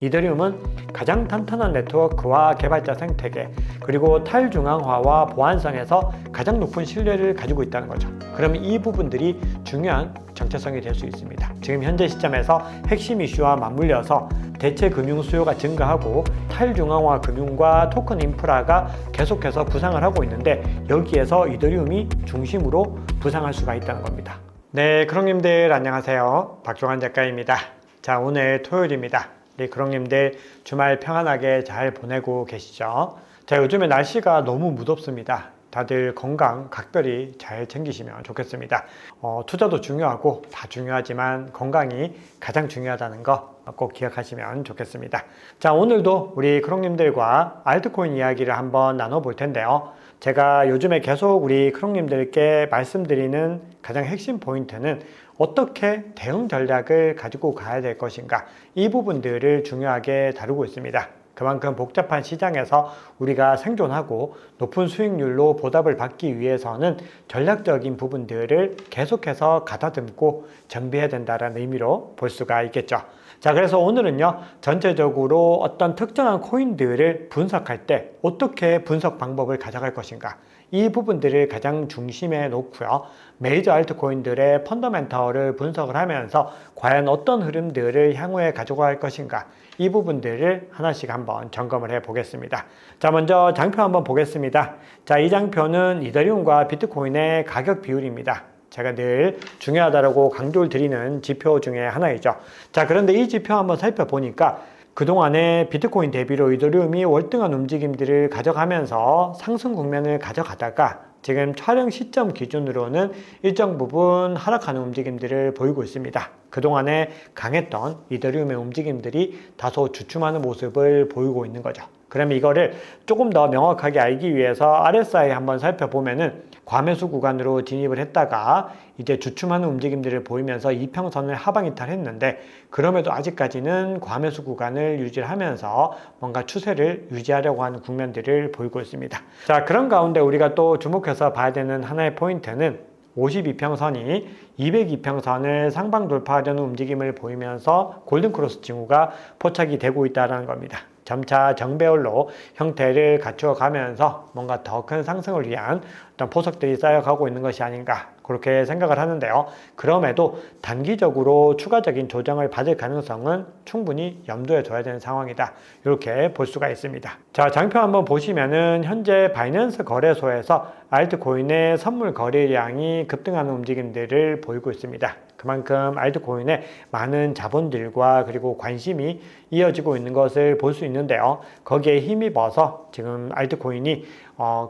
이더리움은 가장 탄탄한 네트워크와 개발자 생태계, 그리고 탈중앙화와 보안성에서 가장 높은 신뢰를 가지고 있다는 거죠. 그러면 이 부분들이 중요한 정체성이 될 수 있습니다. 지금 현재 시점에서 핵심 이슈와 맞물려서 대체 금융 수요가 증가하고 탈중앙화 금융과 토큰 인프라가 계속해서 부상을 하고 있는데, 여기에서 이더리움이 중심으로 부상할 수가 있다는 겁니다. 네, 크롱님들 안녕하세요. 박종환 작가입니다. 자, 오늘 토요일입니다. 우리 크롱님들 주말 평안하게 잘 보내고 계시죠? 자, 요즘에 날씨가 너무 무덥습니다. 다들 건강 각별히 잘 챙기시면 좋겠습니다. 투자도 중요하고 다 중요하지만 건강이 가장 중요하다는 거 꼭 기억하시면 좋겠습니다. 자, 오늘도 우리 크롱님들과 알트코인 이야기를 한번 나눠볼 텐데요. 제가 요즘에 계속 우리 크롱님들께 말씀드리는 가장 핵심 포인트는 어떻게 대응 전략을 가지고 가야 될 것인가, 이 부분들을 중요하게 다루고 있습니다. 그만큼 복잡한 시장에서 우리가 생존하고 높은 수익률로 보답을 받기 위해서는 전략적인 부분들을 계속해서 가다듬고 정비해야 된다는 의미로 볼 수가 있겠죠. 자, 그래서 오늘은요, 전체적으로 어떤 특정한 코인들을 분석할 때 어떻게 분석 방법을 가져갈 것인가, 이 부분들을 가장 중심에 놓고요, 메이저 알트코인들의 펀더멘털을 분석을 하면서 과연 어떤 흐름들을 향후에 가지고 갈 것인가, 이 부분들을 하나씩 한번 점검을 해 보겠습니다. 자, 먼저 장표 한번 보겠습니다. 자, 이 장표는 이더리움과 비트코인의 가격 비율입니다. 제가 늘 중요하다고 강조를 드리는 지표 중에 하나이죠. 자, 그런데 이 지표 한번 살펴보니까 그동안에 비트코인 대비로 이더리움이 월등한 움직임들을 가져가면서 상승 국면을 가져가다가 지금 촬영 시점 기준으로는 일정 부분 하락하는 움직임들을 보이고 있습니다. 그동안에 강했던 이더리움의 움직임들이 다소 주춤하는 모습을 보이고 있는 거죠. 그러면 이거를 조금 더 명확하게 알기 위해서 RSI 한번 살펴보면은 과매수 구간으로 진입을 했다가 이제 주춤하는 움직임들을 보이면서 이평선을 하방 이탈했는데, 그럼에도 아직까지는 과매수 구간을 유지하면서 뭔가 추세를 유지하려고 하는 국면들을 보이고 있습니다. 자, 그런 가운데 우리가 또 주목해서 봐야 되는 하나의 포인트는 52평선이 202평선을 상방 돌파하려는 움직임을 보이면서 골든크로스 징후가 포착이 되고 있다는 겁니다. 점차 정배열로 형태를 갖추어 가면서 뭔가 더 큰 상승을 위한 어떤 포석들이 쌓여가고 있는 것이 아닌가, 그렇게 생각을 하는데요. 그럼에도 단기적으로 추가적인 조정을 받을 가능성은 충분히 염두에 둬야 되는 상황이다, 이렇게 볼 수가 있습니다. 자, 장표 한번 보시면은 현재 바이낸스 거래소에서 알트코인의 선물 거래량이 급등하는 움직임들을 보이고 있습니다. 그만큼 알트코인에 많은 자본들과 그리고 관심이 이어지고 있는 것을 볼 수 있는데요. 거기에 힘입어서 지금 알트코인이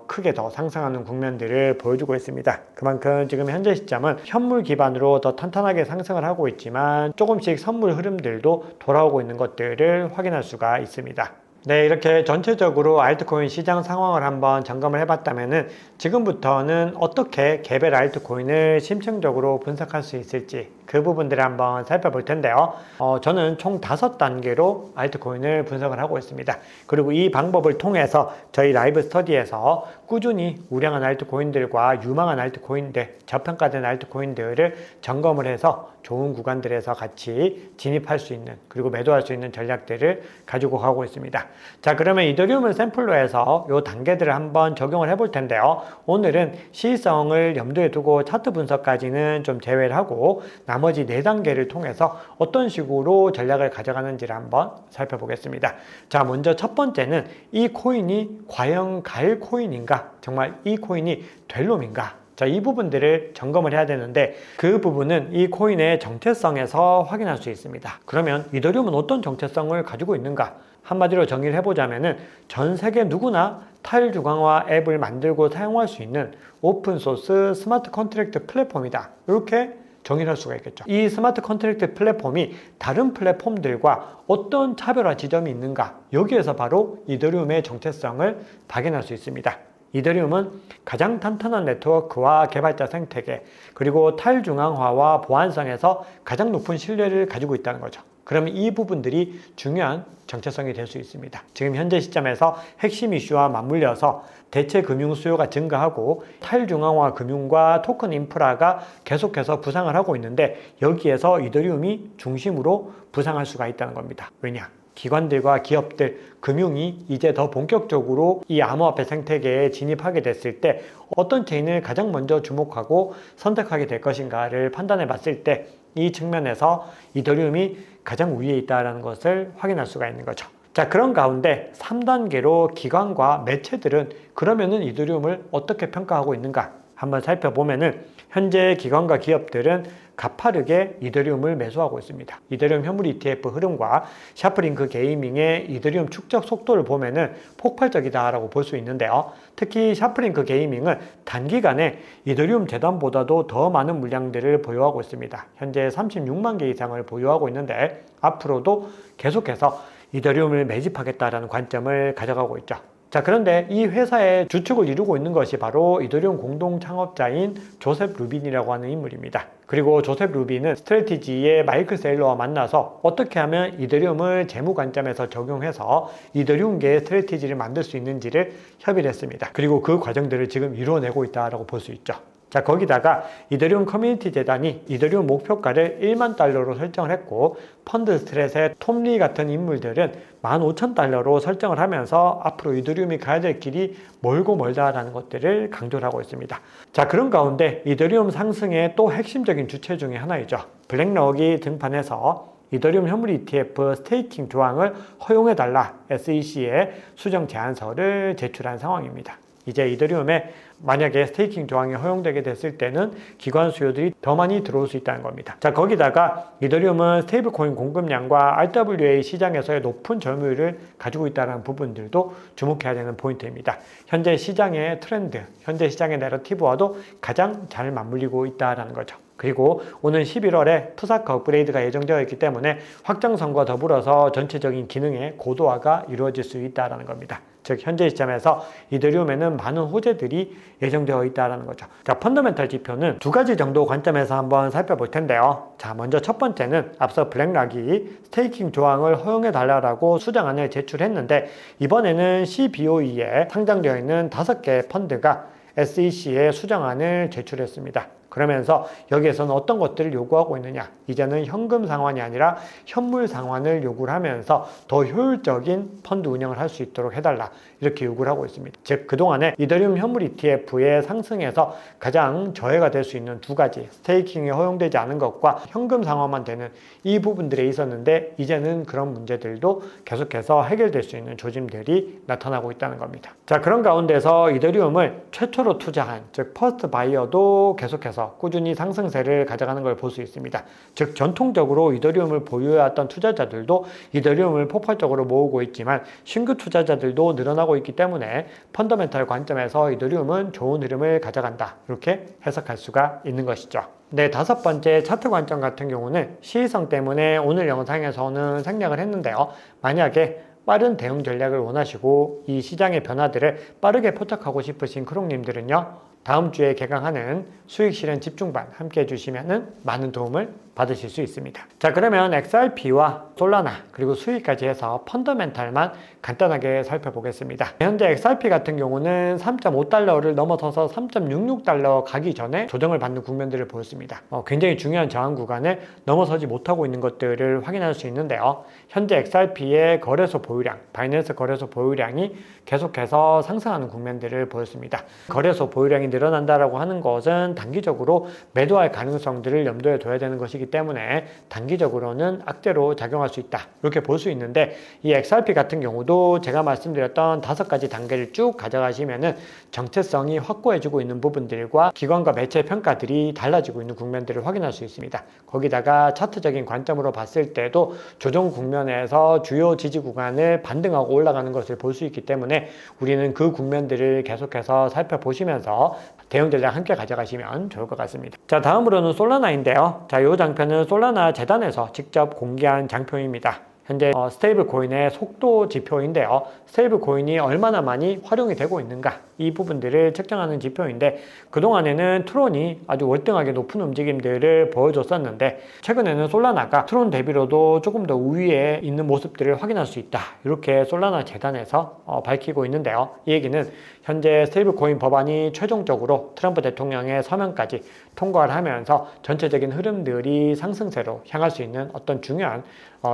크게 더 상승하는 국면들을 보여주고 있습니다. 그만큼 지금 현재 시점은 현물 기반으로 더 탄탄하게 상승을 하고 있지만 조금씩 선물 흐름들도 돌아오고 있는 것들을 확인할 수가 있습니다. 네, 이렇게 전체적으로 알트코인 시장 상황을 한번 점검을 해봤다면은 지금부터는 어떻게 개별 알트코인을 심층적으로 분석할 수 있을지, 그 부분들을 한번 살펴볼 텐데요. 저는 총 5단계로 알트코인을 분석을 하고 있습니다. 그리고 이 방법을 통해서 저희 라이브 스터디에서 꾸준히 우량한 알트코인들과 유망한 알트코인들, 저평가된 알트코인들을 점검을 해서 좋은 구간들에서 같이 진입할 수 있는, 그리고 매도할 수 있는 전략들을 가지고 가고 있습니다. 자, 그러면 이더리움을 샘플로 해서 이 단계들을 한번 적용을 해볼 텐데요. 오늘은 시의성을 염두에 두고 차트 분석까지는 좀 제외를 하고 나머지 4단계를 통해서 어떤 식으로 전략을 가져가는지를 한번 살펴보겠습니다. 자, 먼저 첫 번째는 이 코인이 과연 갈 코인인가? 정말 이 코인이 될 놈인가? 자, 이 부분들을 점검을 해야 되는데, 그 부분은 이 코인의 정체성에서 확인할 수 있습니다. 그러면 이더리움은 어떤 정체성을 가지고 있는가? 한마디로 정의를 해보자면은 전 세계 누구나 탈중앙화 앱을 만들고 사용할 수 있는 오픈소스 스마트 컨트랙트 플랫폼이다, 이렇게 정의를 할 수가 있겠죠. 이 스마트 컨트랙트 플랫폼이 다른 플랫폼들과 어떤 차별화 지점이 있는가, 여기에서 바로 이더리움의 정체성을 발견할 수 있습니다. 이더리움은 가장 탄탄한 네트워크와 개발자 생태계, 그리고 탈중앙화와 보안성에서 가장 높은 신뢰를 가지고 있다는 거죠. 그러면 이 부분들이 중요한 정체성이 될 수 있습니다. 지금 현재 시점에서 핵심 이슈와 맞물려서 대체 금융 수요가 증가하고 탈중앙화 금융과 토큰 인프라가 계속해서 부상을 하고 있는데, 여기에서 이더리움이 중심으로 부상할 수가 있다는 겁니다. 왜냐? 기관들과 기업들, 금융이 이제 더 본격적으로 이 암호화폐 생태계에 진입하게 됐을 때 어떤 체인을 가장 먼저 주목하고 선택하게 될 것인가를 판단해 봤을 때 이 측면에서 이더리움이 가장 위에 있다는 것을 확인할 수가 있는 거죠. 자, 그런 가운데 3단계로 기관과 매체들은 그러면은 이더리움을 어떻게 평가하고 있는가 한번 살펴보면은 현재 기관과 기업들은 가파르게 이더리움을 매수하고 있습니다. 이더리움 현물 ETF 흐름과 샤프링크 게이밍의 이더리움 축적 속도를 보면은 폭발적이다라고 볼 수 있는데요. 특히 샤프링크 게이밍은 단기간에 이더리움 재단보다도 더 많은 물량들을 보유하고 있습니다. 현재 36만 개 이상을 보유하고 있는데 앞으로도 계속해서 이더리움을 매집하겠다라는 관점을 가져가고 있죠. 자, 그런데 이 회사의 주축을 이루고 있는 것이 바로 이더리움 공동 창업자인 조셉 루빈이라고 하는 인물입니다. 그리고 조셉 루빈은 스트래티지의 마이클 세일러와 만나서 어떻게 하면 이더리움을 재무 관점에서 적용해서 이더리움계의 스트래티지를 만들 수 있는지를 협의를 했습니다. 그리고 그 과정들을 지금 이루어내고 있다고 볼 수 있죠. 자, 거기다가 이더리움 커뮤니티 재단이 이더리움 목표가를 1만 달러로 설정을 했고 펀드 스트렛의 톰리 같은 인물들은 15,000달러로 설정을 하면서 앞으로 이더리움이 가야 될 길이 멀고 멀다라는 것들을 강조를 하고 있습니다. 자, 그런 가운데 이더리움 상승의 또 핵심적인 주체 중에 하나이죠. 블랙록이 등판해서 이더리움 현물 ETF 스테이킹 조항을 허용해달라 SEC에 수정 제안서를 제출한 상황입니다. 이제 이더리움에 만약에 스테이킹 조항이 허용되게 됐을 때는 기관 수요들이 더 많이 들어올 수 있다는 겁니다. 자, 거기다가 이더리움은 스테이블 코인 공급량과 RWA 시장에서의 높은 점유율을 가지고 있다는 부분들도 주목해야 되는 포인트입니다. 현재 시장의 트렌드, 현재 시장의 내러티브와도 가장 잘 맞물리고 있다는 거죠. 그리고 오는 11월에 푸사카 업그레이드가 예정되어 있기 때문에 확장성과 더불어서 전체적인 기능의 고도화가 이루어질 수 있다는 겁니다. 즉 현재 시점에서 이더리움에는 많은 호재들이 예정되어 있다는 거죠. 자, 펀더멘털 지표는 두 가지 정도 관점에서 한번 살펴볼 텐데요. 자, 먼저 첫 번째는 앞서 블랙락이 스테이킹 조항을 허용해 달라고 수정안을 제출했는데 이번에는 CBOE에 상장되어 있는 5개 펀드가 SEC에 수정안을 제출했습니다. 그러면서 여기에서는 어떤 것들을 요구하고 있느냐, 이제는 현금 상환이 아니라 현물 상환을 요구를 하면서 더 효율적인 펀드 운영을 할 수 있도록 해달라 이렇게 요구를 하고 있습니다. 즉 그동안에 이더리움 현물 ETF의 상승에서 가장 저해가 될 수 있는 두 가지, 스테이킹이 허용되지 않은 것과 현금 상환만 되는 이 부분들에 있었는데 이제는 그런 문제들도 계속해서 해결될 수 있는 조짐들이 나타나고 있다는 겁니다. 자, 그런 가운데서 이더리움을 최초로 투자한, 즉 퍼스트 바이어도 계속해서 꾸준히 상승세를 가져가는 걸 볼 수 있습니다. 즉 전통적으로 이더리움을 보유해왔던 투자자들도 이더리움을 폭발적으로 모으고 있지만 신규 투자자들도 늘어나고 있기 때문에 펀더멘털 관점에서 이더리움은 좋은 흐름을 가져간다, 이렇게 해석할 수가 있는 것이죠. 네, 다섯 번째 차트 관점 같은 경우는 시의성 때문에 오늘 영상에서는 생략을 했는데요. 만약에 빠른 대응 전략을 원하시고 이 시장의 변화들을 빠르게 포착하고 싶으신 크롱님들은요, 다음 주에 개강하는 수익 실현 집중반 함께 해주시면 많은 도움을 받으실 수 있습니다. 자, 그러면 XRP와 솔라나 그리고 수익까지 해서 펀더멘탈만 간단하게 살펴보겠습니다. 현재 XRP 같은 경우는 3.5달러를 넘어서서 3.66달러 가기 전에 조정을 받는 국면들을 보였습니다. 굉장히 중요한 저항 구간을 넘어서지 못하고 있는 것들을 확인할 수 있는데요. 현재 XRP의 거래소 보유량, 바이낸스 거래소 보유량이 계속해서 상승하는 국면들을 보였습니다. 거래소 보유량이 늘어난다라고 하는 것은 단기적으로 매도할 가능성들을 염두에 둬야 되는 것이기 때문에 단기적으로는 악재로 작용할 수 있다, 이렇게 볼 수 있는데 이 XRP 같은 경우도 제가 말씀드렸던 5가지 단계를 쭉 가져가시면은 정체성이 확고해지고 있는 부분들과 기관과 매체 평가들이 달라지고 있는 국면들을 확인할 수 있습니다. 거기다가 차트적인 관점으로 봤을 때도 조정 국면에서 주요 지지 구간을 반등하고 올라가는 것을 볼 수 있기 때문에 우리는 그 국면들을 계속해서 살펴보시면서 대응 전략 함께 가져가시면 좋을 것 같습니다. 자, 다음으로는 솔라나인데요. 자, 이 장표는 솔라나 재단에서 직접 공개한 장표입니다. 현재 스테이블 코인의 속도 지표인데요. 스테이블 코인이 얼마나 많이 활용이 되고 있는가, 이 부분들을 측정하는 지표인데 그동안에는 트론이 아주 월등하게 높은 움직임들을 보여줬었는데 최근에는 솔라나가 트론 대비로도 조금 더 우위에 있는 모습들을 확인할 수 있다. 이렇게 솔라나 재단에서 밝히고 있는데요. 이 얘기는 현재 스테이블 코인 법안이 최종적으로 트럼프 대통령의 서명까지 통과를 하면서 전체적인 흐름들이 상승세로 향할 수 있는 어떤 중요한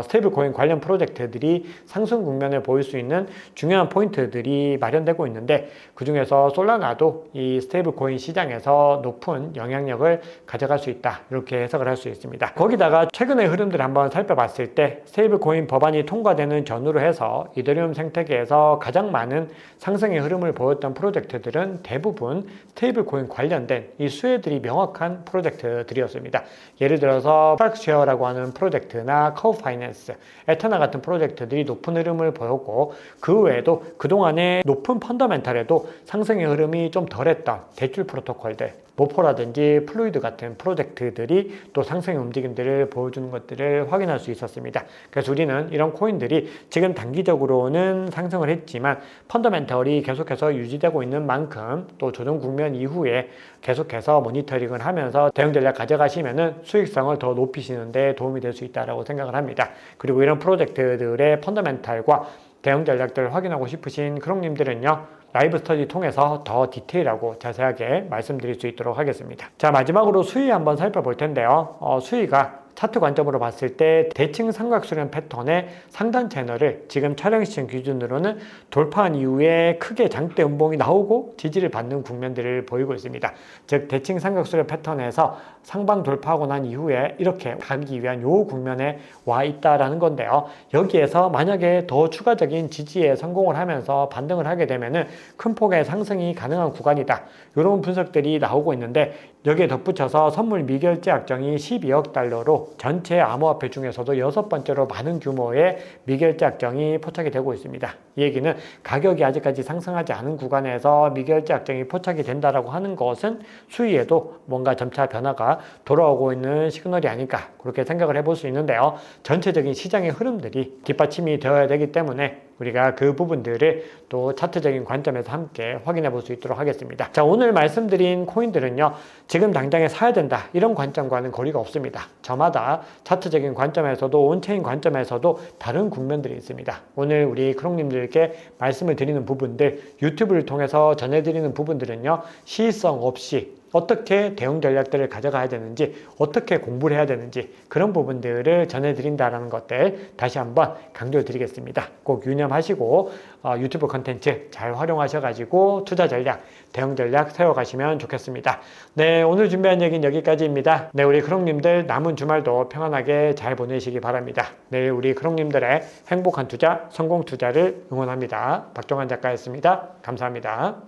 스테이블 코인 관련 프로젝트들이 상승 국면을 보일 수 있는 중요한 포인트들이 마련되고 있는데 그 중에서 솔라나도 이 스테이블 코인 시장에서 높은 영향력을 가져갈 수 있다. 이렇게 해석을 할 수 있습니다. 거기다가 최근의 흐름들을 한번 살펴봤을 때 스테이블 코인 법안이 통과되는 전후로 해서 이더리움 생태계에서 가장 많은 상승의 흐름을 보였던 프로젝트들은 대부분 스테이블 코인 관련된 이 수혜들이 명확한 프로젝트들이었습니다. 예를 들어서 프락쉐어라고 하는 프로젝트나 카우파이낸스, 에터나 같은 프로젝트들이 높은 흐름을 보였고 그 외에도 그동안에 높은 펀더멘탈에도 상승의 흐름이 좀 덜했던 대출 프로토콜들, 모포라든지 플루이드 같은 프로젝트들이 또 상승의 움직임들을 보여주는 것들을 확인할 수 있었습니다. 그래서 우리는 이런 코인들이 지금 단기적으로는 상승을 했지만 펀더멘털이 계속해서 유지되고 있는 만큼 또 조정 국면 이후에 계속해서 모니터링을 하면서 대응 전략 가져가시면은 수익성을 더 높이시는 데 도움이 될 수 있다고 생각을 합니다. 그리고 이런 프로젝트들의 펀더멘탈과 대응 전략들을 확인하고 싶으신 크롱님들은요, 라이브 스터디 통해서 더 디테일하고 자세하게 말씀드릴 수 있도록 하겠습니다. 자, 마지막으로 수위 한번 살펴볼 텐데요. 수위가 차트 관점으로 봤을 때 대칭 삼각수렴 패턴의 상단 채널을 지금 촬영 시점 기준으로는 돌파한 이후에 크게 장대 음봉이 나오고 지지를 받는 국면들을 보이고 있습니다. 즉 대칭 삼각수렴 패턴에서 상방 돌파하고 난 이후에 이렇게 가기 위한 요 국면에 와 있다라는 건데요. 여기에서 만약에 더 추가적인 지지에 성공을 하면서 반등을 하게 되면은 큰 폭의 상승이 가능한 구간이다. 이런 분석들이 나오고 있는데 여기에 덧붙여서 선물 미결제 약정이 12억 달러로 전체 암호화폐 중에서도 6번째로 많은 규모의 미결제 약정이 포착이 되고 있습니다. 이 얘기는 가격이 아직까지 상승하지 않은 구간에서 미결제 약정이 포착이 된다라고 하는 것은 수위에도 뭔가 점차 변화가 돌아오고 있는 시그널이 아닐까 그렇게 생각을 해볼 수 있는데요. 전체적인 시장의 흐름들이 뒷받침이 되어야 되기 때문에 우리가 그 부분들을 또 차트적인 관점에서 함께 확인해 볼 수 있도록 하겠습니다. 자, 오늘 말씀드린 코인들은요, 지금 당장에 사야 된다 이런 관점과는 거리가 없습니다. 저마다 차트적인 관점에서도 온체인 관점에서도 다른 국면들이 있습니다. 오늘 우리 크롱님들께 말씀을 드리는 부분들, 유튜브를 통해서 전해드리는 부분들은요, 시의성 없이 어떻게 대응 전략들을 가져가야 되는지, 어떻게 공부를 해야 되는지 그런 부분들을 전해드린다는 것들 다시 한번 강조를 드리겠습니다. 꼭 유념하시고 유튜브 컨텐츠 잘 활용하셔가지고 투자 전략, 대응 전략 세워가시면 좋겠습니다. 네, 오늘 준비한 얘기는 여기까지입니다. 네, 우리 크롱님들 남은 주말도 평안하게 잘 보내시기 바랍니다. 내일 우리 크롱님들의 행복한 투자, 성공 투자를 응원합니다. 박종환 작가였습니다. 감사합니다.